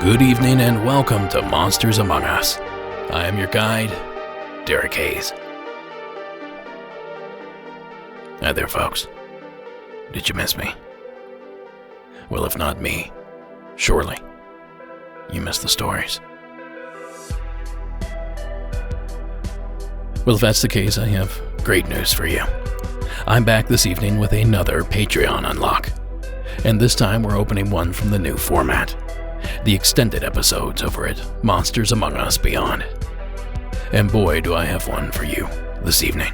Good evening and welcome to Monsters Among Us. I am your guide, Derek Hayes. Hi there, folks. Did you miss me? Well, if not me, surely you missed the stories. Well, if that's the case, I have great news for you. I'm back this evening with another Patreon unlock. And this time we're opening one from the new format. The extended episodes over at Monsters Among Us Beyond. And boy, do I have one for you this evening.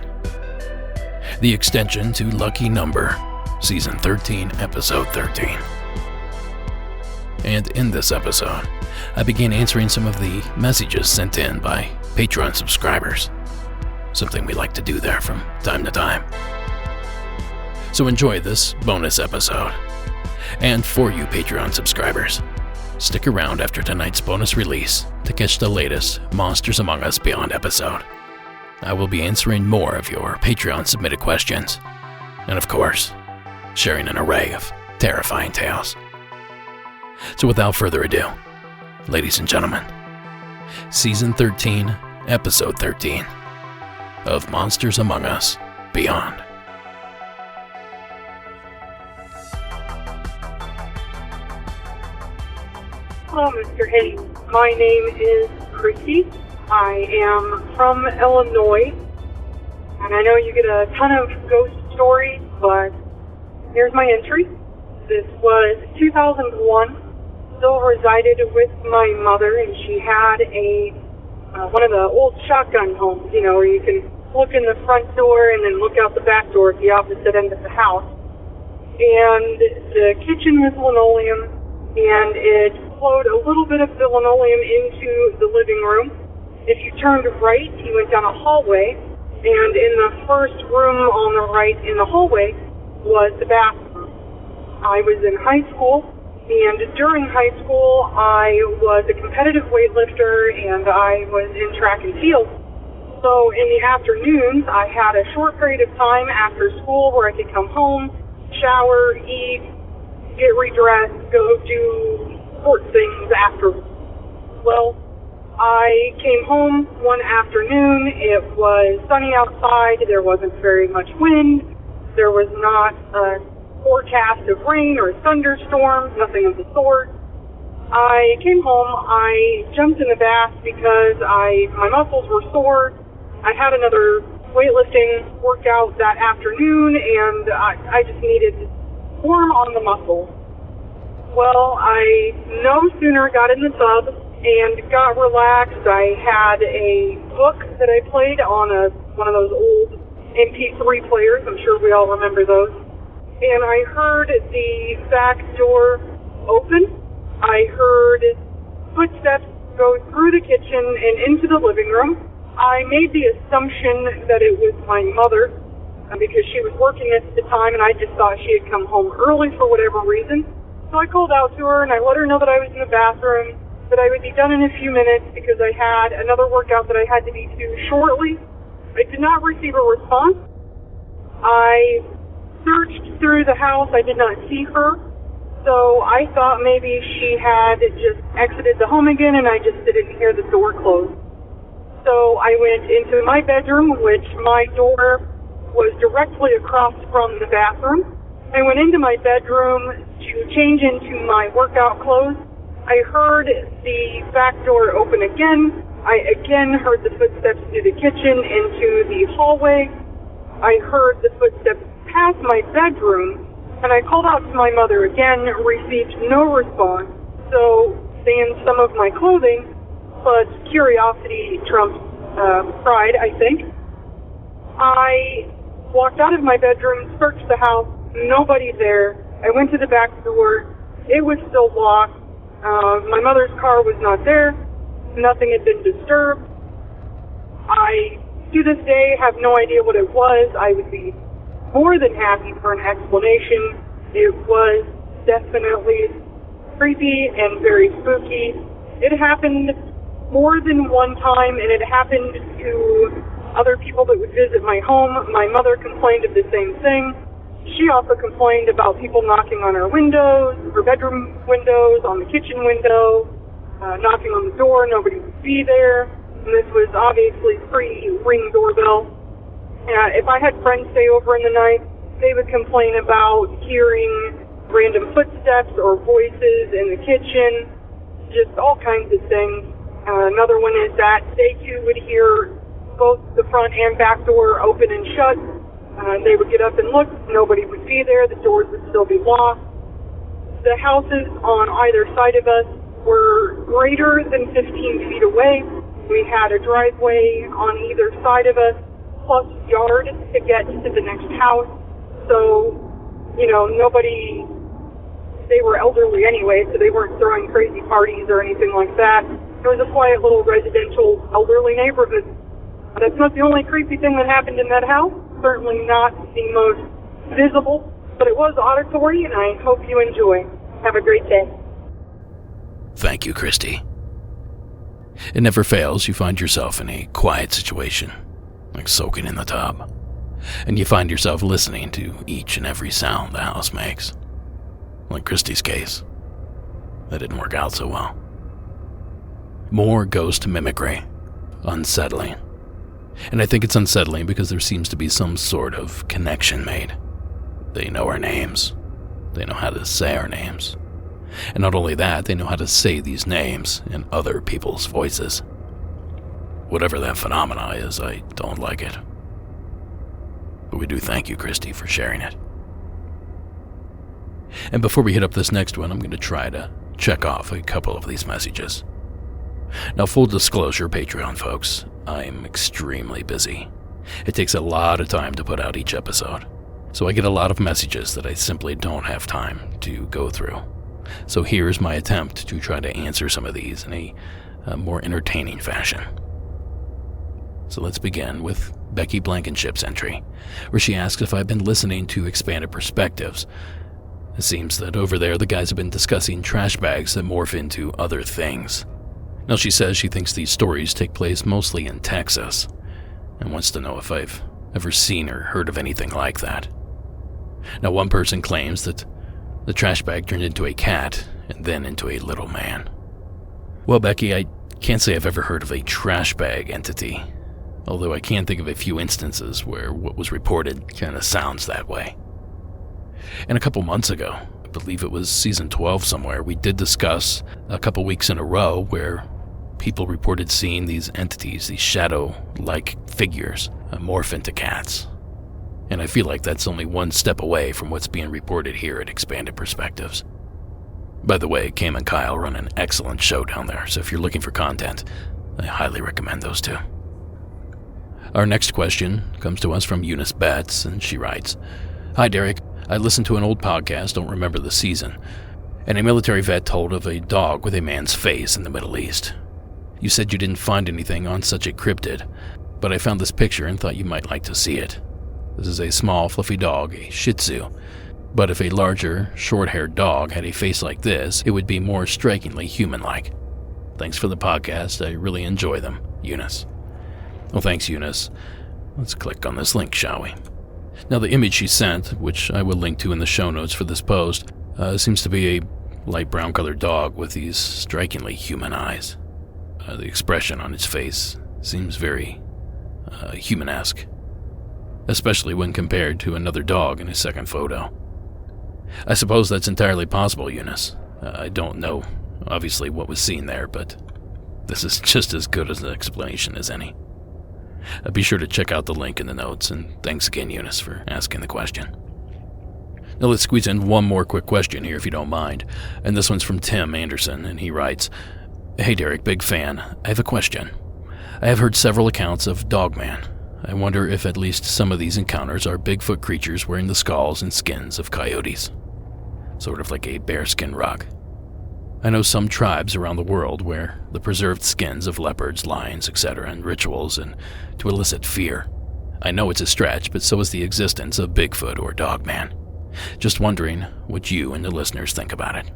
The extension to Lucky Number, Season 13, Episode 13. And in this episode, I began answering some of the messages sent in by Patreon subscribers. Something we like to do there from time to time. So enjoy this bonus episode. And for you Patreon subscribers, stick around after tonight's bonus release to catch the latest Monsters Among Us Beyond episode. I will be answering more of your Patreon submitted questions, and of course, sharing an array of terrifying tales. So without further ado, ladies and gentlemen, Season 13, Episode 13 of Monsters Among Us Beyond. Hello, Mr. Hayes. My name is Christy. I am from Illinois, and I know you get a ton of ghost stories, but here's my entry. This was 2001. Still resided with my mother, and she had one of the old shotgun homes, you know, where you can look in the front door and then look out the back door at the opposite end of the house. And the kitchen was linoleum, and it flowed a little bit of the linoleum into the living room. If you turned right, you went down a hallway, and in the first room on the right in the hallway was the bathroom. I was in high school, and during high school, I was a competitive weightlifter, and I was in track and field. So in the afternoons, I had a short period of time after school where I could come home, shower, eat, get redressed, go do sport things after. Well, I came home one afternoon. It was sunny outside. There wasn't very much wind. There was not a forecast of rain or thunderstorms, nothing of the sort. I came home. I jumped in the bath because my muscles were sore. I had another weightlifting workout that afternoon, and I just needed warm on the muscles. Well, I no sooner got in the tub and got relaxed. I had a book that I played on one of those old MP3 players. I'm sure we all remember those. And I heard the back door open. I heard footsteps go through the kitchen and into the living room. I made the assumption that it was my mother because she was working at the time, and I just thought she had come home early for whatever reason. So I called out to her, and I let her know that I was in the bathroom, that I would be done in a few minutes because I had another workout that I had to be to shortly. I did not receive a response. I searched through the house. I did not see her. So I thought maybe she had just exited the home again, and I just didn't hear the door close. So I went into my bedroom, which my door was directly across from the bathroom. I went into my bedroom to change into my workout clothes. I heard the back door open again. I again heard the footsteps through the kitchen into the hallway. I heard the footsteps past my bedroom And I called out to my mother again, received no response, so scanned some of my clothing, but curiosity trumps pride, I think. I walked out of my bedroom, searched the house, nobody there. I went to the back door. It was still locked. My mother's car was not there. Nothing had been disturbed. I, to this day, have no idea what it was. I would be more than happy for an explanation. It was definitely creepy and very spooky. It happened more than one time, and it happened to other people that would visit my home. My mother complained of the same thing. She also complained about people knocking on her windows, her bedroom windows, on the kitchen window, knocking on the door, nobody would be there. And this was obviously pre-Ring doorbell. If I had friends stay over in the night, they would complain about hearing random footsteps or voices in the kitchen, just all kinds of things. Another one is that they too would hear both the front and back door open and shut. They would get up and look, nobody would be there, the doors would still be locked. The houses on either side of us were greater than 15 feet away. We had a driveway on either side of us, plus yard to get to the next house. So, nobody, they were elderly anyway, so they weren't throwing crazy parties or anything like that. It was a quiet little residential elderly neighborhood. That's not the only creepy thing that happened in that house. Certainly not the most visible, but it was auditory, and I hope you enjoy. Have a great day. Thank you, Christy. It never fails, you find yourself in a quiet situation, like soaking in the tub, and you find yourself listening to each and every sound the house makes. Like Christy's case, that didn't work out so well. More ghost mimicry. Unsettling. And I think it's unsettling because there seems to be some sort of connection made. They know our names. They know how to say our names. And not only that, they know how to say these names in other people's voices. Whatever that phenomena is, I don't like it. But we do thank you, Christy, for sharing it. And before we hit up this next one, I'm going to try to check off a couple of these messages. Now, full disclosure, Patreon folks, I'm extremely busy. It takes a lot of time to put out each episode, so I get a lot of messages that I simply don't have time to go through. So here's my attempt to try to answer some of these in a more entertaining fashion. So let's begin with Becky Blankenship's entry, where she asks if I've been listening to Expanded Perspectives. It seems that over there the guys have been discussing trash bags that morph into other things. Now, she says she thinks these stories take place mostly in Texas, and wants to know if I've ever seen or heard of anything like that. Now, one person claims that the trash bag turned into a cat and then into a little man. Well, Becky, I can't say I've ever heard of a trash bag entity, although I can think of a few instances where what was reported kind of sounds that way. And a couple months ago, I believe it was season 12 somewhere, we did discuss a couple weeks in a row where people reported seeing these entities, these shadow-like figures, morph into cats. And I feel like that's only one step away from what's being reported here at Expanded Perspectives. By the way, Cam and Kyle run an excellent show down there, so if you're looking for content, I highly recommend those two. Our next question comes to us from Eunice Betts, and she writes, "Hi Derek, I listened to an old podcast, don't remember the season, and a military vet told of a dog with a man's face in the Middle East. You said you didn't find anything on such a cryptid, but I found this picture and thought you might like to see it. This is a small, fluffy dog, a Shih Tzu. But if a larger, short-haired dog had a face like this, it would be more strikingly human-like. Thanks for the podcast. I really enjoy them. Eunice." Well, thanks, Eunice. Let's click on this link, shall we? Now, the image she sent, which I will link to in the show notes for this post, seems to be a light brown-colored dog with these strikingly human eyes. The expression on its face seems very human-esque, especially when compared to another dog in a second photo. I suppose that's entirely possible, Eunice. I don't know, obviously, what was seen there, but this is just as good as an explanation as any. Be sure to check out the link in the notes, and thanks again, Eunice, for asking the question. Now let's squeeze in one more quick question here if you don't mind. And this one's from Tim Anderson, and he writes, "Hey Derek, big fan. I have a question. I have heard several accounts of Dogman. I wonder if at least some of these encounters are Bigfoot creatures wearing the skulls and skins of coyotes. Sort of like a bearskin rug. I know some tribes around the world wear the preserved skins of leopards, lions, etc. in rituals and to elicit fear. I know it's a stretch, but so is the existence of Bigfoot or Dogman. Just wondering what you and the listeners think about it."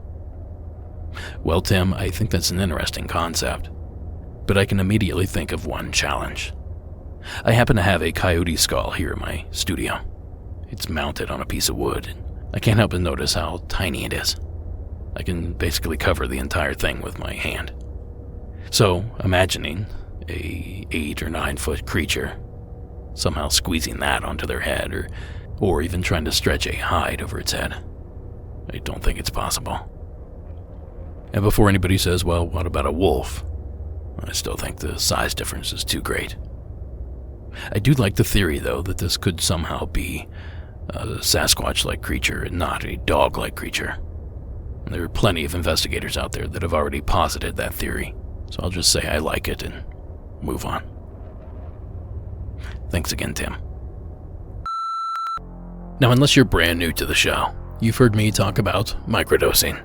Well, Tim, I think that's an interesting concept, but I can immediately think of one challenge. I happen to have a coyote skull here in my studio. It's mounted on a piece of wood, and I can't help but notice how tiny it is. I can basically cover the entire thing with my hand. So, imagining a 8 or 9 foot creature, somehow squeezing that onto their head, or even trying to stretch a hide over its head. I don't think it's possible. And before anybody says, well, what about a wolf? I still think the size difference is too great. I do like the theory, though, that this could somehow be a Sasquatch-like creature and not a dog-like creature. There are plenty of investigators out there that have already posited that theory, so I'll just say I like it and move on. Thanks again, Tim. Now, unless you're brand new to the show, you've heard me talk about microdosing.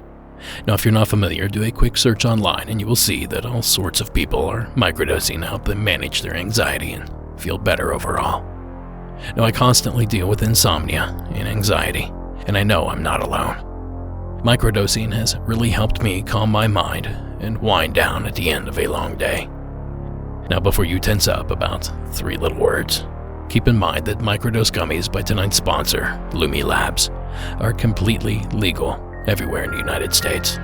Now, if you're not familiar, do a quick search online and you will see that all sorts of people are microdosing to help them manage their anxiety and feel better overall. Now, I constantly deal with insomnia and anxiety, and I know I'm not alone. Microdosing has really helped me calm my mind and wind down at the end of a long day. Now, before you tense up about 3 little words, keep in mind that microdose gummies by tonight's sponsor, Lumi Labs, are completely legal everywhere in the United States.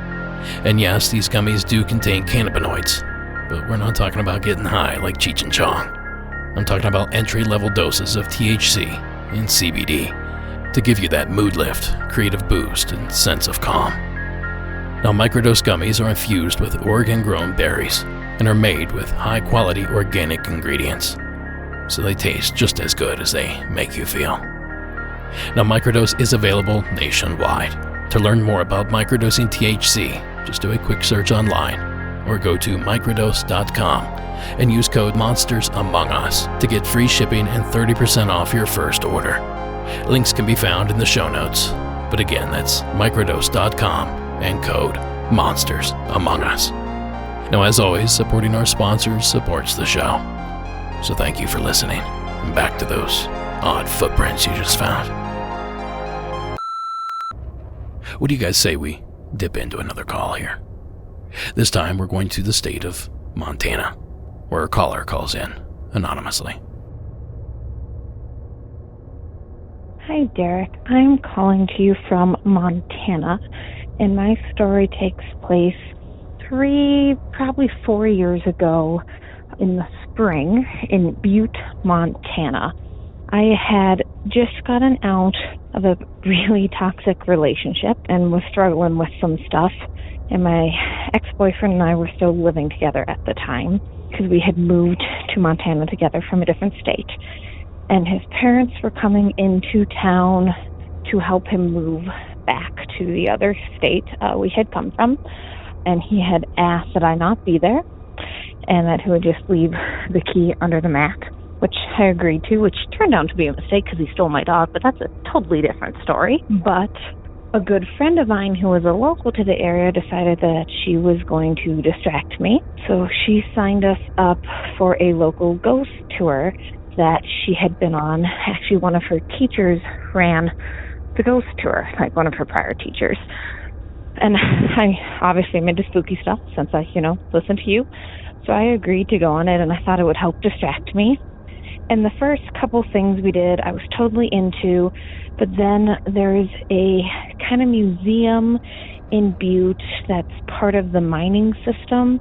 And yes, these gummies do contain cannabinoids, but we're not talking about getting high like Cheech and Chong. I'm talking about entry-level doses of THC and CBD to give you that mood lift, creative boost, and sense of calm. Now, microdose gummies are infused with Oregon-grown berries and are made with high-quality organic ingredients, so they taste just as good as they make you feel. Now, microdose is available nationwide. To learn more about microdosing THC, just do a quick search online or go to microdose.com and use code Monsters Among Us to get free shipping and 30% off your first order. Links can be found in the show notes, but again, that's microdose.com and code Monsters Among Us. Now, as always, supporting our sponsors supports the show. So thank you for listening, and back to those odd footprints you just found. What do you guys say we dip into another call here? This time we're going to the state of Montana, where a caller calls in anonymously. Hi, Derek. I'm calling to you from Montana, and my story takes place probably 4 years ago in the spring in Butte, Montana. I had just gotten out of a really toxic relationship and was struggling with some stuff, and my ex-boyfriend and I were still living together at the time because we had moved to Montana together from a different state. And his parents were coming into town to help him move back to the other state we had come from. And he had asked that I not be there and that he would just leave the key under the mat, which I agreed to, which turned out to be a mistake because he stole my dog, but that's a totally different story. But a good friend of mine who was a local to the area decided that she was going to distract me. So she signed us up for a local ghost tour that she had been on. Actually, one of her teachers ran the ghost tour, like one of her prior teachers. And I obviously am into spooky stuff since I, listen to you. So I agreed to go on it, and I thought it would help distract me. And the first couple things we did, I was totally into, but then there's a kind of museum in Butte that's part of the mining system,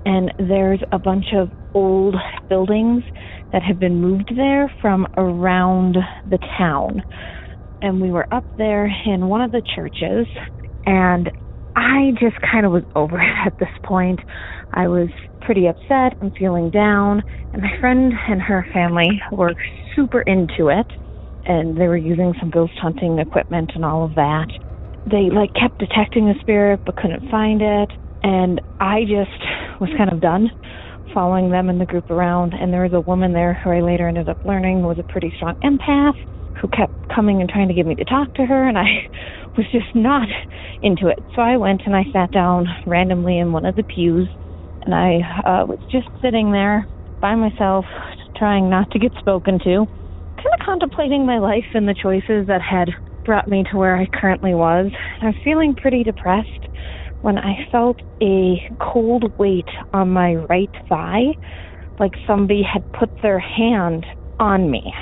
and there's a bunch of old buildings that have been moved there from around the town. And we were up there in one of the churches, and I just kind of was over it at this point. I was pretty upset and feeling down, and my friend and her family were super into it. and they were using some ghost hunting equipment and all of that. They kept detecting the spirit but couldn't find it, and I just was kind of done following them and the group around. And there was a woman there who I later ended up learning was a pretty strong empath, who kept coming and trying to get me to talk to her, and I was just not into it. So I went and I sat down randomly in one of the pews, and I was just sitting there by myself, trying not to get spoken to, kind of contemplating my life and the choices that had brought me to where I currently was. I was feeling pretty depressed when I felt a cold weight on my right thigh, like somebody had put their hand on me.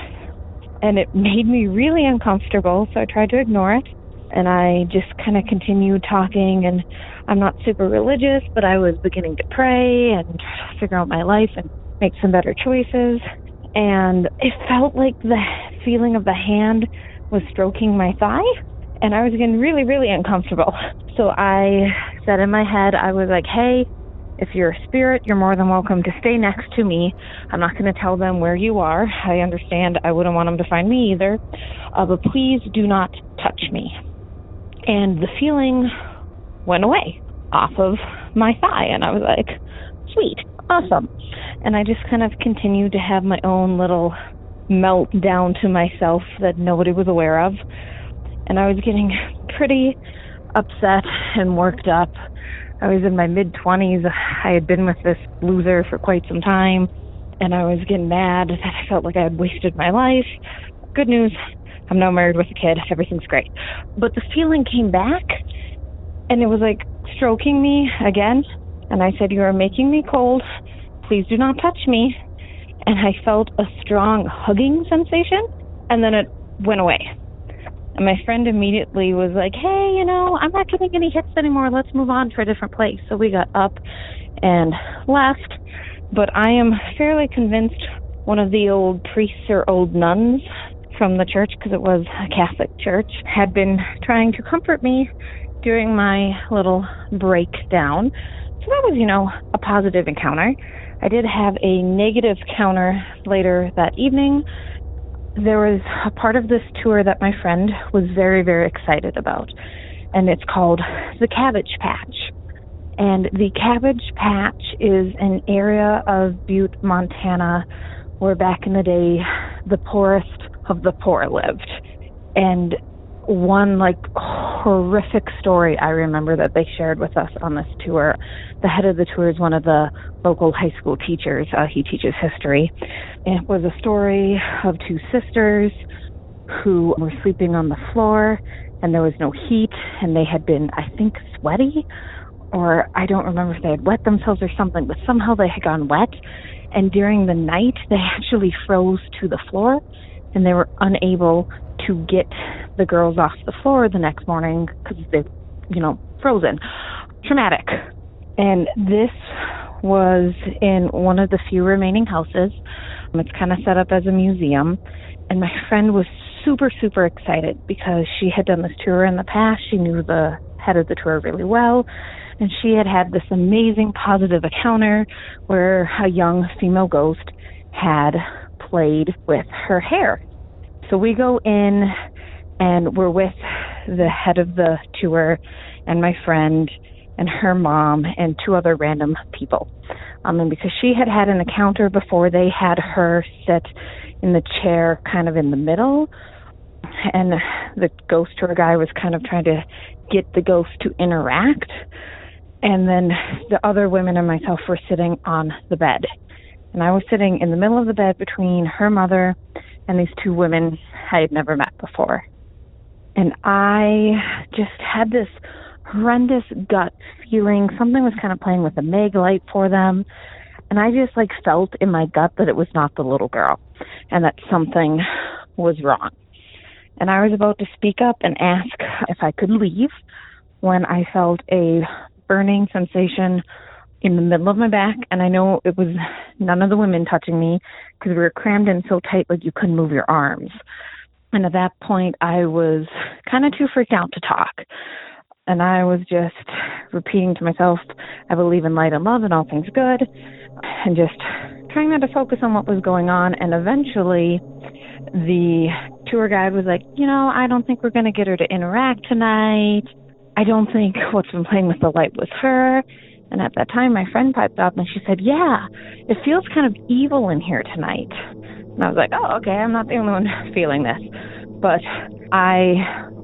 And it made me really uncomfortable, so I tried to ignore it. And I just kind of continued talking, and I'm not super religious, but I was beginning to pray and figure out my life and make some better choices. And it felt like the feeling of the hand was stroking my thigh, and I was getting really, really uncomfortable. So I said in my head, I was like, hey, if you're a spirit, you're more than welcome to stay next to me. I'm not going to tell them where you are. I understand I wouldn't want them to find me either. But please do not touch me. And the feeling went away off of my thigh. And I was like, sweet, awesome. And I just kind of continued to have my own little meltdown to myself that nobody was aware of. And I was getting pretty upset and worked up. I was in my mid-20s. I had been with this loser for quite some time, and I was getting mad that I felt like I had wasted my life. Good news, I'm now married with a kid. Everything's great. But the feeling came back, and it was like stroking me again. And I said, you are making me cold. Please do not touch me. And I felt a strong hugging sensation, and then it went away. And my friend immediately was like, hey, I'm not getting any hits anymore. Let's move on to a different place. So we got up and left. But I am fairly convinced one of the old priests or old nuns from the church, because it was a Catholic church, had been trying to comfort me during my little breakdown. So that was, a positive encounter. I did have a negative encounter later that evening. There was a part of this tour that my friend was very, very excited about, and it's called the Cabbage Patch. And the Cabbage Patch is an area of Butte, Montana, where back in the day, the poorest of the poor lived. And one horrific story I remember that they shared with us on this tour. The head of the tour is one of the local high school teachers. He teaches history. And it was a story of two sisters who were sleeping on the floor, and there was no heat, and they had been, I think, sweaty, or I don't remember if they had wet themselves or something, but somehow they had gone wet. And during the night, they actually froze to the floor, and they were unable to get the girls off the floor the next morning because they, frozen. Traumatic. And this was in one of the few remaining houses. It's kind of set up as a museum. And my friend was super, super excited because she had done this tour in the past. She knew the head of the tour really well. And she had had this amazing positive encounter where a young female ghost had played with her hair. So we go in, and we're with the head of the tour and my friend and her mom and two other random people. And because she had had an encounter before, they had her sit in the chair kind of in the middle, and the ghost tour guy was kind of trying to get the ghost to interact. And then the other women and myself were sitting on the bed. And I was sitting in the middle of the bed between her mother and these two women I had never met before. And I just had this horrendous gut feeling. Something was kind of playing with a mag light for them. And I just felt in my gut that it was not the little girl and that something was wrong. And I was about to speak up and ask if I could leave when I felt a burning sensation in the middle of my back. And I know it was none of the women touching me because we were crammed in so tight you couldn't move your arms. And at that point, I was kind of too freaked out to talk. And I was just repeating to myself, I believe in light and love and all things good, and just trying not to focus on what was going on. And eventually, the tour guide was like, I don't think we're going to get her to interact tonight. I don't think what's been playing with the light was her. And at that time, my friend piped up and she said, yeah, it feels kind of evil in here tonight. And I was like, oh, okay, I'm not the only one feeling this. But I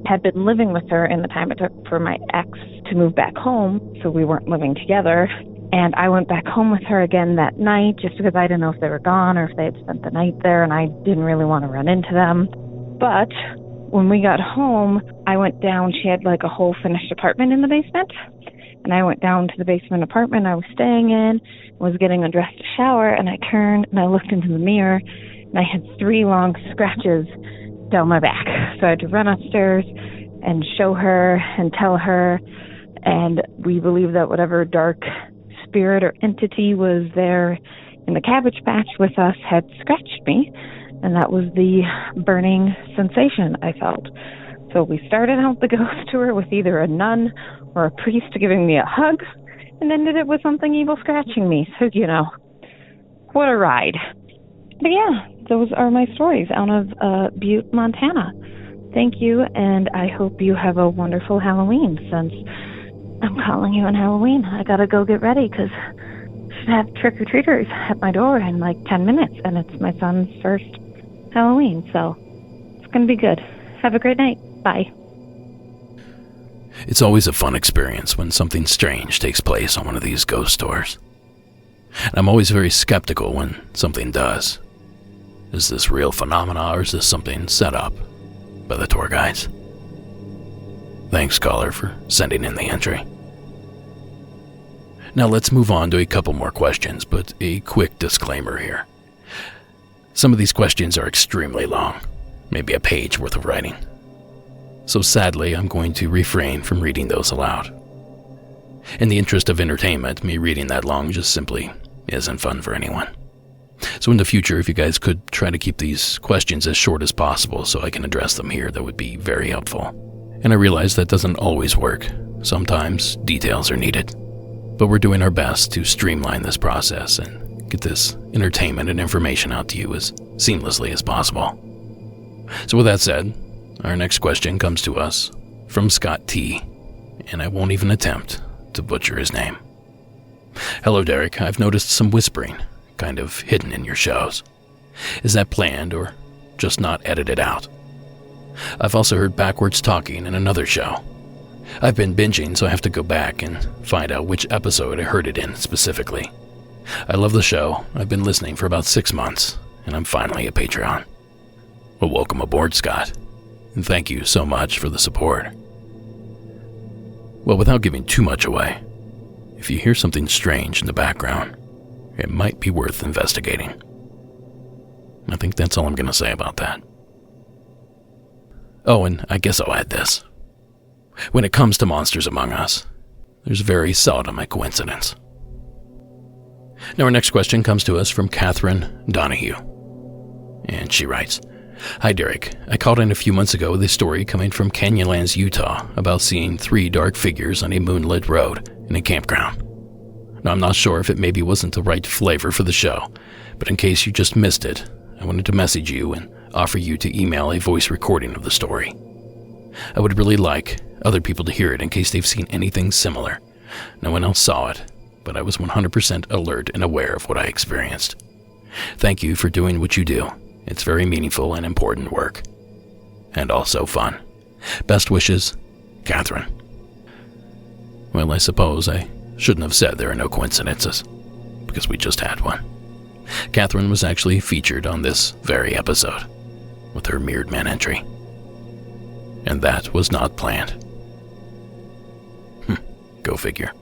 had been living with her in the time it took for my ex to move back home, so we weren't living together. And I went back home with her again that night just because I didn't know if they were gone or if they had spent the night there, and I didn't really want to run into them. But when we got home, I went down. She had like a whole finished apartment in the basement. And I went down to the basement apartment I was staying in, was getting undressed to shower, and I turned and I looked into the mirror, and I had 3 long scratches down my back. So I had to run upstairs and show her and tell her, and we believe that whatever dark spirit or entity was there in the cabbage patch with us had scratched me, and that was the burning sensation I felt. So we started out the ghost tour with either a nun or a priest giving me a hug, and ended it with something evil scratching me. So, what a ride. But yeah, those are my stories out of Butte, Montana. Thank you, and I hope you have a wonderful Halloween. Since I'm calling you on Halloween, I gotta go get ready because I should have trick-or-treaters at my door in like 10 minutes, and it's my son's first Halloween, so it's gonna be good. Have a great night. Bye. It's always a fun experience when something strange takes place on one of these ghost tours. And I'm always very skeptical when something does. Is this real phenomena, or is this something set up by the tour guides? Thanks, caller, for sending in the entry. Now let's move on to a couple more questions, but a quick disclaimer here. Some of these questions are extremely long, maybe a page worth of writing. So sadly, I'm going to refrain from reading those aloud. In the interest of entertainment, me reading that long just simply isn't fun for anyone. So in the future, if you guys could try to keep these questions as short as possible so I can address them here, that would be very helpful. And I realize that doesn't always work. Sometimes details are needed. But we're doing our best to streamline this process and get this entertainment and information out to you as seamlessly as possible. So with that said, our next question comes to us from Scott T, and I won't even attempt to butcher his name. Hello, Derek. I've noticed some whispering, kind of hidden in your shows. Is that planned or just not edited out? I've also heard backwards talking in another show. I've been binging, so I have to go back and find out which episode I heard it in specifically. I love the show. I've been listening for about 6 months, and I'm finally a Patreon. Well, welcome aboard, Scott. And thank you so much for the support. Well, without giving too much away, if you hear something strange in the background, it might be worth investigating. I think that's all I'm going to say about that. Oh, and I guess I'll add this. When it comes to Monsters Among Us, there's very seldom a coincidence. Now our next question comes to us from Catherine Donahue. And she writes, Hi Derek, I called in a few months ago with a story coming from Canyonlands, Utah about seeing 3 dark figures on a moonlit road in a campground. Now I'm not sure if it maybe wasn't the right flavor for the show, but in case you just missed it, I wanted to message you and offer you to email a voice recording of the story. I would really like other people to hear it in case they've seen anything similar. No one else saw it, but I was 100% alert and aware of what I experienced. Thank you for doing what you do. It's very meaningful and important work. And also fun. Best wishes, Catherine. Well, I suppose I shouldn't have said there are no coincidences, because we just had one. Catherine was actually featured on this very episode, with her Mirrored Man entry. And that was not planned. Go figure.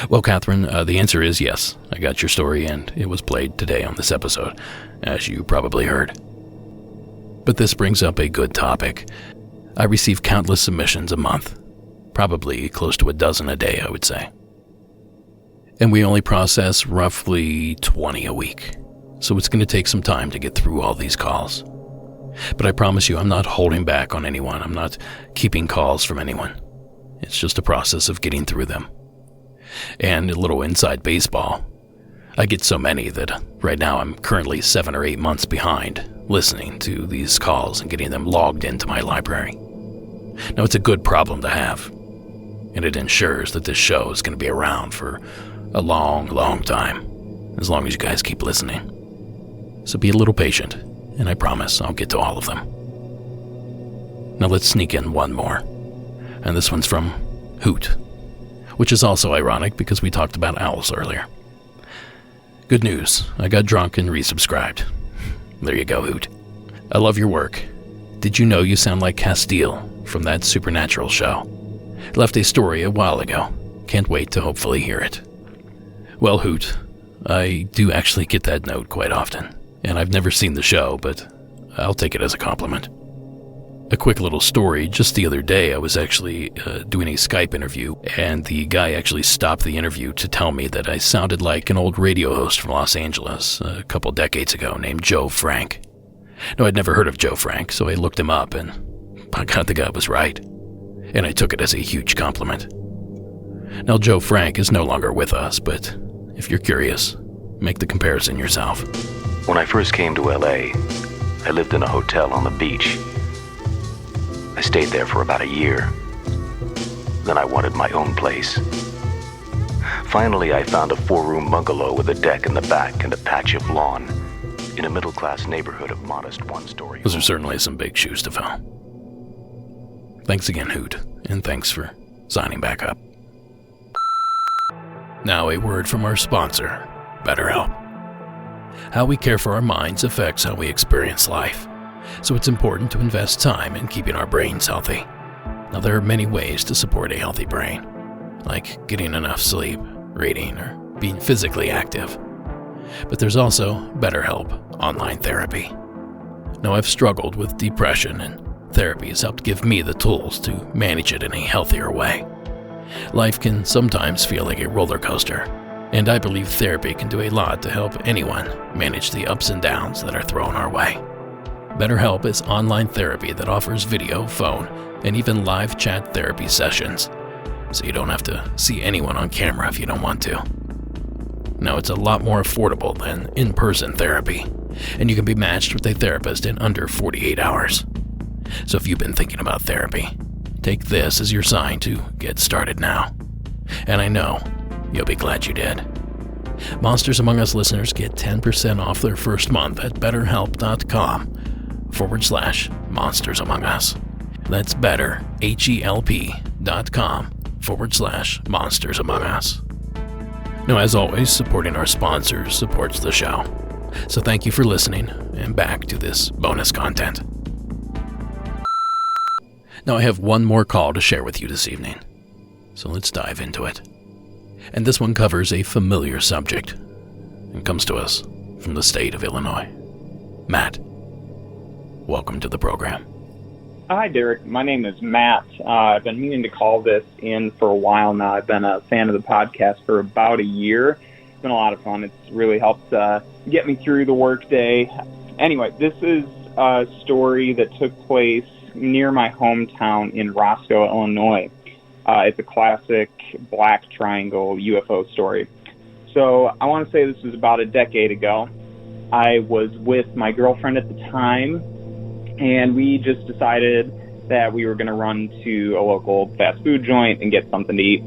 Well, Catherine, the answer is yes. I got your story and it was played today on this episode, as you probably heard. But this brings up a good topic. I receive countless submissions a month, probably close to a dozen a day, I would say. And we only process roughly 20 a week, so it's going to take some time to get through all these calls. But I promise you, I'm not holding back on anyone. I'm not keeping calls from anyone. It's just a process of getting through them. And a little inside baseball, I get so many that right now I'm currently 7 or 8 months behind listening to these calls and getting them logged into my library. Now, it's a good problem to have, and it ensures that this show is going to be around for a long, long time, as long as you guys keep listening. So be a little patient, and I promise I'll get to all of them. Now let's sneak in one more, and this one's from Hoot, which is also ironic because we talked about owls earlier. Good news, I got drunk and resubscribed. There you go, Hoot. I love your work. Did you know you sound like Castile from that Supernatural show? Left a story a while ago. Can't wait to hopefully hear it. Well, Hoot, I do actually get that note quite often, and I've never seen the show, but I'll take it as a compliment. A quick little story, just the other day I was actually doing a Skype interview, and the guy actually stopped the interview to tell me that I sounded like an old radio host from Los Angeles a couple decades ago named Joe Frank. No, I'd never heard of Joe Frank, so I looked him up, and by God, the guy was right. And I took it as a huge compliment. Now, Joe Frank is no longer with us, but if you're curious, make the comparison yourself. When I first came to LA, I lived in a hotel on the beach. I stayed there for about a year. Then I wanted my own place. Finally, I found a 4-room bungalow with a deck in the back and a patch of lawn in a middle-class neighborhood of modest 1-story. Those are certainly some big shoes to fill. Thanks again, Hoot, and thanks for signing back up. Now a word from our sponsor, BetterHelp. How we care for our minds affects how we experience life, so it's important to invest time in keeping our brains healthy. Now, there are many ways to support a healthy brain, like getting enough sleep, reading, or being physically active. But there's also BetterHelp online therapy. Now, I've struggled with depression, and therapy has helped give me the tools to manage it in a healthier way. Life can sometimes feel like a roller coaster, and I believe therapy can do a lot to help anyone manage the ups and downs that are thrown our way. BetterHelp is online therapy that offers video, phone, and even live chat therapy sessions, so you don't have to see anyone on camera if you don't want to. Now, it's a lot more affordable than in-person therapy, and you can be matched with a therapist in under 48 hours. So if you've been thinking about therapy, take this as your sign to get started now. And I know you'll be glad you did. Monsters Among Us listeners get 10% off their first month at betterhelp.com/Monsters Among Us. That's betterhelp.com/Monsters Among Us. Now, as always, supporting our sponsors supports the show. So thank you for listening, and back to this bonus content. Now, I have one more call to share with you this evening, so let's dive into it. And this one covers a familiar subject and comes to us from the state of Illinois. Matt, welcome to the program. Hi, Derek. My name is Matt. I've been meaning to call this in for a while now. I've been a fan of the podcast for about a year. It's been a lot of fun. It's really helped get me through the workday. Anyway, this is a story that took place near my hometown in Roscoe, Illinois. It's a classic black triangle UFO story. So I want to say this was about a decade ago. I was with my girlfriend at the time, and we just decided that we were going to run to a local fast food joint and get something to eat.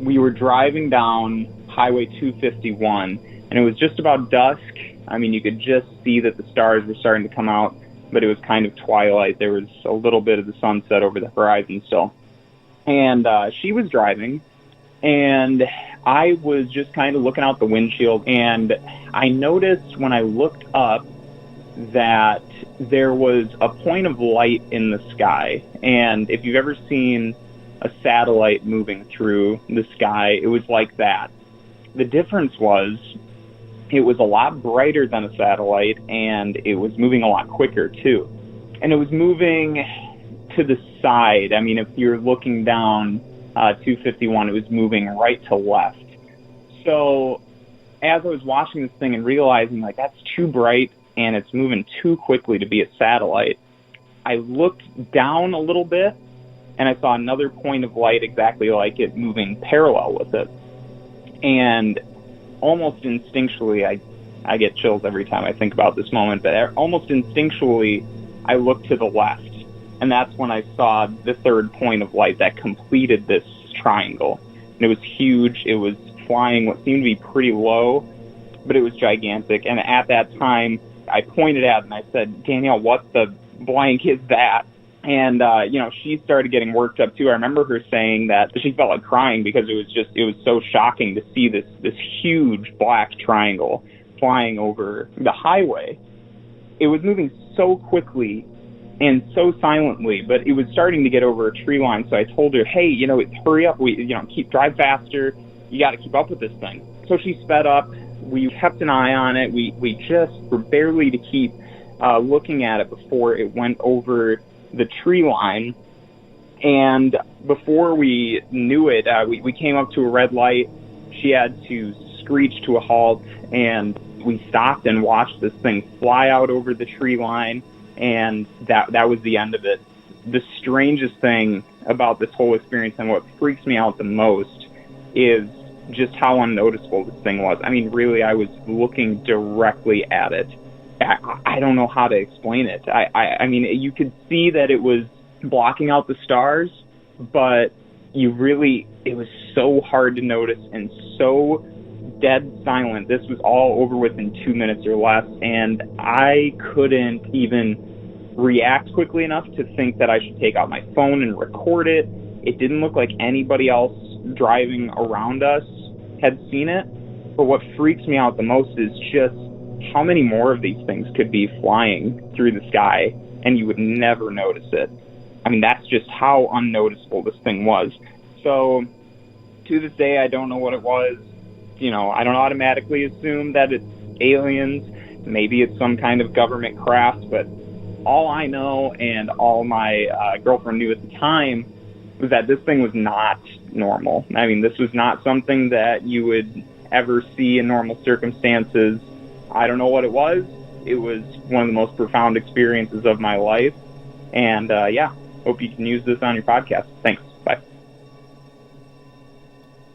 We were driving down Highway 251, and it was just about dusk. I mean, you could just see that the stars were starting to come out, but it was kind of twilight. There was a little bit of the sunset over the horizon still. And she was driving, and I was just kind of looking out the windshield, and I noticed when I looked up that there was a point of light in the sky. And if you've ever seen a satellite moving through the sky, it was like that. The difference was it was a lot brighter than a satellite, and it was moving a lot quicker too. And it was moving to the side. I mean, if you're looking down 251, it was moving right to left. So as I was watching this thing and realizing, like, that's too bright and it's moving too quickly to be a satellite, I looked down a little bit and I saw another point of light exactly like it moving parallel with it. And almost instinctually, I I get chills every time I think about this moment, but almost instinctually, I looked to the left, and that's when I saw the third point of light that completed this triangle. And it was huge. It was flying what seemed to be pretty low, but it was gigantic. And at that time, I pointed at it and I said, Danielle, what the blank is that? And, she started getting worked up too. I remember her saying that she felt like crying because it was so shocking to see this huge black triangle flying over the highway. It was moving so quickly and so silently, but it was starting to get over a tree line. So I told her, hey, hurry up. Drive faster. You got to keep up with this thing. So she sped up. We kept an eye on it. We just were barely to keep looking at it before it went over the tree line. And before we knew it, we came up to a red light. She had to screech to a halt, and we stopped and watched this thing fly out over the tree line, and that was the end of it. The strangest thing about this whole experience, and what freaks me out the most, is just how unnoticeable this thing was. I mean, really, I was looking directly at it. I don't know how to explain it. I mean, you could see that it was blocking out the stars, but it was so hard to notice and so dead silent. This was all over within 2 minutes or less, and I couldn't even react quickly enough to think that I should take out my phone and record it. It didn't look like anybody else driving around us had seen it. But what freaks me out the most is just how many more of these things could be flying through the sky and you would never notice it. I mean, that's just how unnoticeable this thing was. So to this day, I don't know what it was. I don't automatically assume that it's aliens. Maybe it's some kind of government craft, but all I know and all my girlfriend knew at the time was that this thing was not normal. I mean, this was not something that you would ever see in normal circumstances. I don't know what it was. It was one of the most profound experiences of my life. And hope you can use this on your podcast. Thanks. Bye.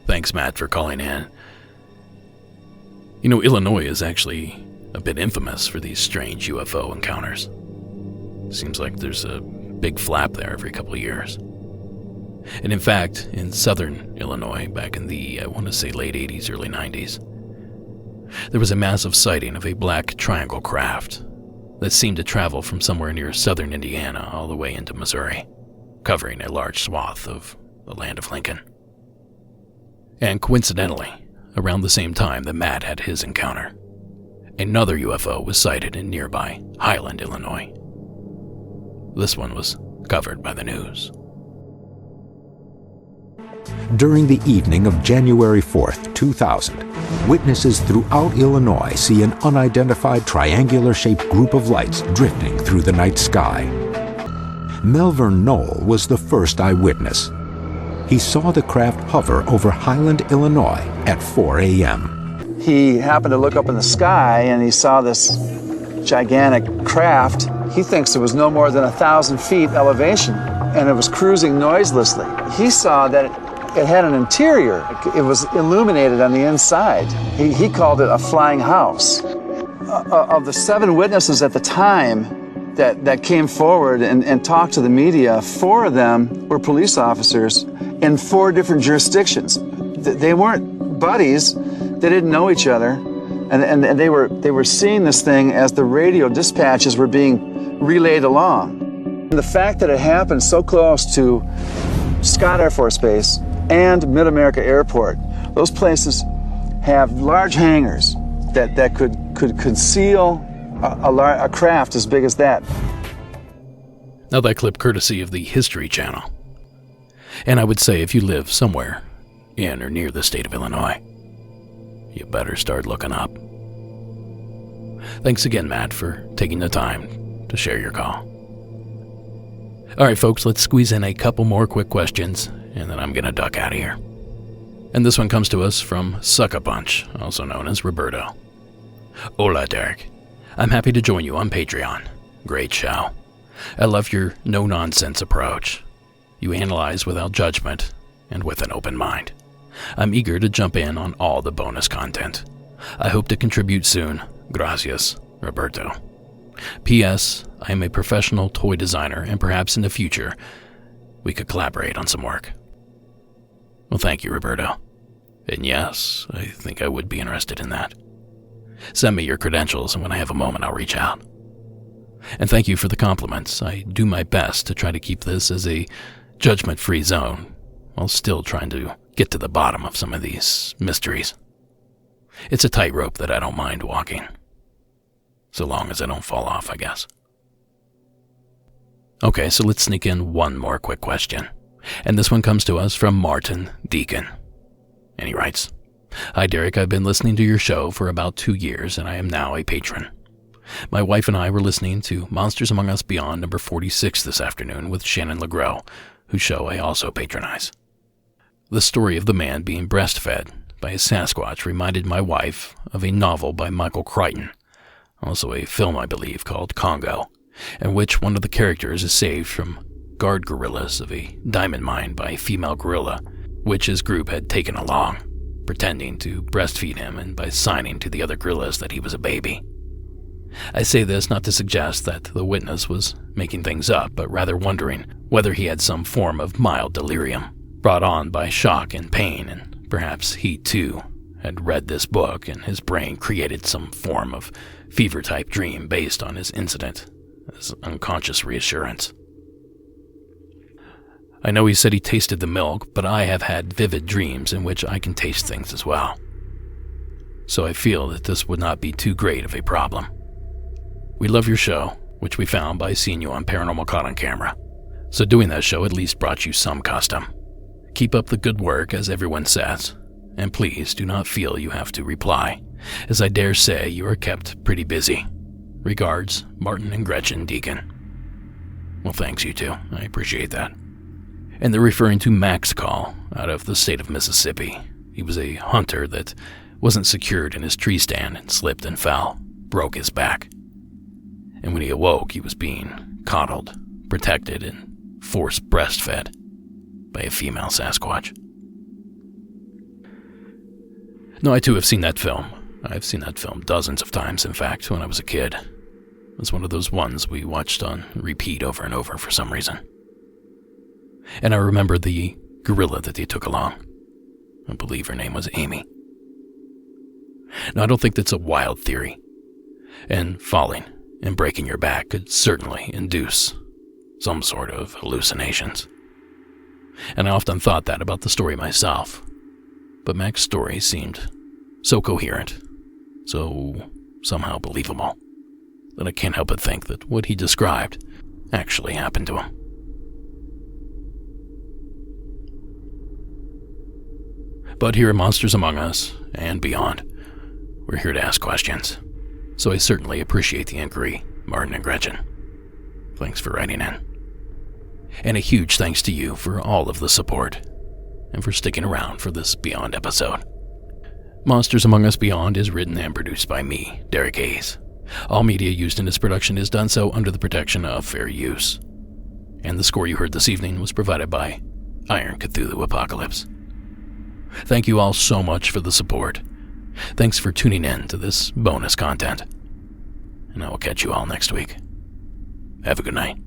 Thanks, Matt, for calling in. Illinois is actually a bit infamous for these strange UFO encounters. Seems like there's a big flap there every couple of years. And in fact, in southern Illinois, back in the, I want to say late 80s, early 90s, there was a massive sighting of a black triangle craft that seemed to travel from somewhere near southern Indiana all the way into Missouri, covering a large swath of the land of Lincoln. And coincidentally, around the same time that Matt had his encounter, another UFO was sighted in nearby Highland, Illinois. This one was covered by the news. During the evening of January 4th, 2000, witnesses throughout Illinois see an unidentified triangular-shaped group of lights drifting through the night sky. Melvern Knoll was the first eyewitness. He saw the craft hover over Highland, Illinois at 4 a.m. He happened to look up in the sky and he saw this gigantic craft. He thinks it was no more than 1,000 feet elevation, and it was cruising noiselessly. He saw that it had an interior. It was illuminated on the inside. He called it a flying house. Of the 7 witnesses at the time that came forward and talked to the media, 4 of them were police officers in 4 different jurisdictions. They weren't buddies. They didn't know each other. And they were seeing this thing as the radio dispatches were being relayed along. And the fact that it happened so close to Scott Air Force Base and Mid-America Airport, those places have large hangars that could conceal a craft as big as that. Now that clip courtesy of the History Channel. And I would say if you live somewhere in or near the state of Illinois, you better start looking up. Thanks again, Matt, for taking the time to share your call. All right, folks, let's squeeze in a couple more quick questions, and then I'm going to duck out of here. And this one comes to us from Suck-a-Punch, also known as Roberto. Hola, Derek. I'm happy to join you on Patreon. Great show. I love your no-nonsense approach. You analyze without judgment and with an open mind. I'm eager to jump in on all the bonus content. I hope to contribute soon, Gracias, Roberto. P.S. I am a professional toy designer, and perhaps in the future, we could collaborate on some work. Well, thank you, Roberto. And yes, I think I would be interested in that. Send me your credentials, and when I have a moment, I'll reach out. And thank you for the compliments. I do my best to try to keep this as a judgment-free zone, while still trying to get to the bottom of some of these mysteries. It's a tightrope that I don't mind walking. So long as I don't fall off, I guess. Okay, so let's sneak in one more quick question. And this one comes to us from Martin Deacon. And he writes, Hi Derek, I've been listening to your show for about 2 years, and I am now a patron. My wife and I were listening to Monsters Among Us Beyond number 46 this afternoon with Shannon LeGros, whose show I also patronize. The story of the man being breastfed by a Sasquatch reminded my wife of a novel by Michael Crichton, also a film I believe called Congo, in which one of the characters is saved from guard gorillas of a diamond mine by a female gorilla, which his group had taken along, pretending to breastfeed him and by signing to the other gorillas that he was a baby. I say this not to suggest that the witness was making things up, but rather wondering whether he had some form of mild delirium, brought on by shock and pain, and perhaps he too had read this book and his brain created some form of fever-type dream based on his incident as unconscious reassurance. I know he said he tasted the milk, but I have had vivid dreams in which I can taste things as well. So I feel that this would not be too great of a problem. We love your show, which we found by seeing you on Paranormal Caught on Camera. So doing that show at least brought you some custom. Keep up the good work, as everyone says, and please do not feel you have to reply, as I dare say you are kept pretty busy. Regards, Martin and Gretchen Deacon. Well, thanks you two. I appreciate that. And they're referring to Max Call out of the state of Mississippi. He was a hunter that wasn't secured in his tree stand and slipped and fell, broke his back. And when he awoke, he was being coddled, protected, and forced breastfed by a female Sasquatch. No, I too have seen that film. I've seen that film dozens of times, in fact, when I was a kid. It was one of those ones we watched on repeat over and over for some reason. And I remember the gorilla that they took along. I believe her name was Amy. Now, I don't think that's a wild theory. And falling and breaking your back could certainly induce some sort of hallucinations. And I often thought that about the story myself. But Mac's story seemed so coherent, so somehow believable, that I can't help but think that what he described actually happened to him. But here at Monsters Among Us, and beyond, we're here to ask questions. So I certainly appreciate the inquiry, Martin and Gretchen. Thanks for writing in. And a huge thanks to you for all of the support, and for sticking around for this Beyond episode. Monsters Among Us Beyond is written and produced by me, Derek Hayes. All media used in this production is done so under the protection of fair use. And the score you heard this evening was provided by Iron Cthulhu Apocalypse. Thank you all so much for the support. Thanks for tuning in to this bonus content. And I will catch you all next week. Have a good night.